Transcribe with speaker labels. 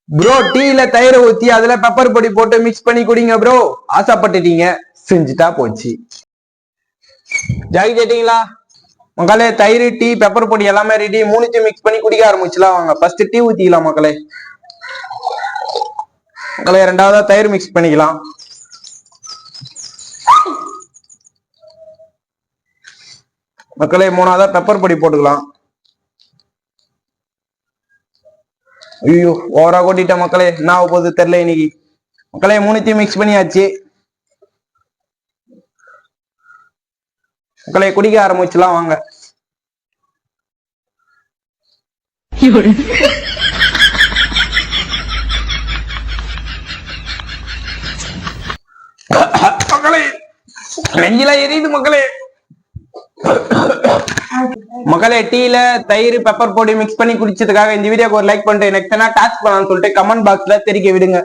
Speaker 1: Bro டீல தயிரை ஊத்தி அதுல பெப்பர் பொடி போட்டு மிக்ஸ் பண்ணி குடிங்க ப்ரோ. ஆசைப்பட்டுட்டீங்க, செஞ்சுட்டா போச்சு. ஜாக்கி கேட்டீங்களா மக்களே? தயிர், டீ, பெப்பர் பொடி எல்லாமே ரெடி. மூணுத்தையும் மிக்ஸ் பண்ணி குடிக்க ஆரம்பிச்சுலாம். வாங்க ஃபர்ஸ்ட் டீ ஊத்திக்கலாம் மக்களே. மக்களே ரெண்டாவதா தயிர் மிக்ஸ் பண்ணிக்கலாம். மக்களே மூணாவதா பெப்பர் பொடி போட்டுக்கலாம். ஐயோ ஓவரா கொட்டிட்டேன் மக்களே, என்ன ஆக போகுது தெரியல இன்னைக்கு. மக்களே மூணுத்தையும் மிக்ஸ் பண்ணியாச்சு. மக்களே குடிக்க ஆரம்பிச்சுலாம் வாங்க. மக்களே நெஞ்சில எரியுது மக்களே. மக்களே டீல தயிர் பெப்பர் பொடி மிக்ஸ் பண்ணி குடிச்சதுக்காக இந்த வீடியோக்கு ஒரு லைக் பண்ணிட்டு நெக்ஸ்ட் டாஸ்க் பண்ணலாம்னு சொல்லிட்டு கமெண்ட் பாக்ஸ்ல தெரிவிக்க விடுங்க.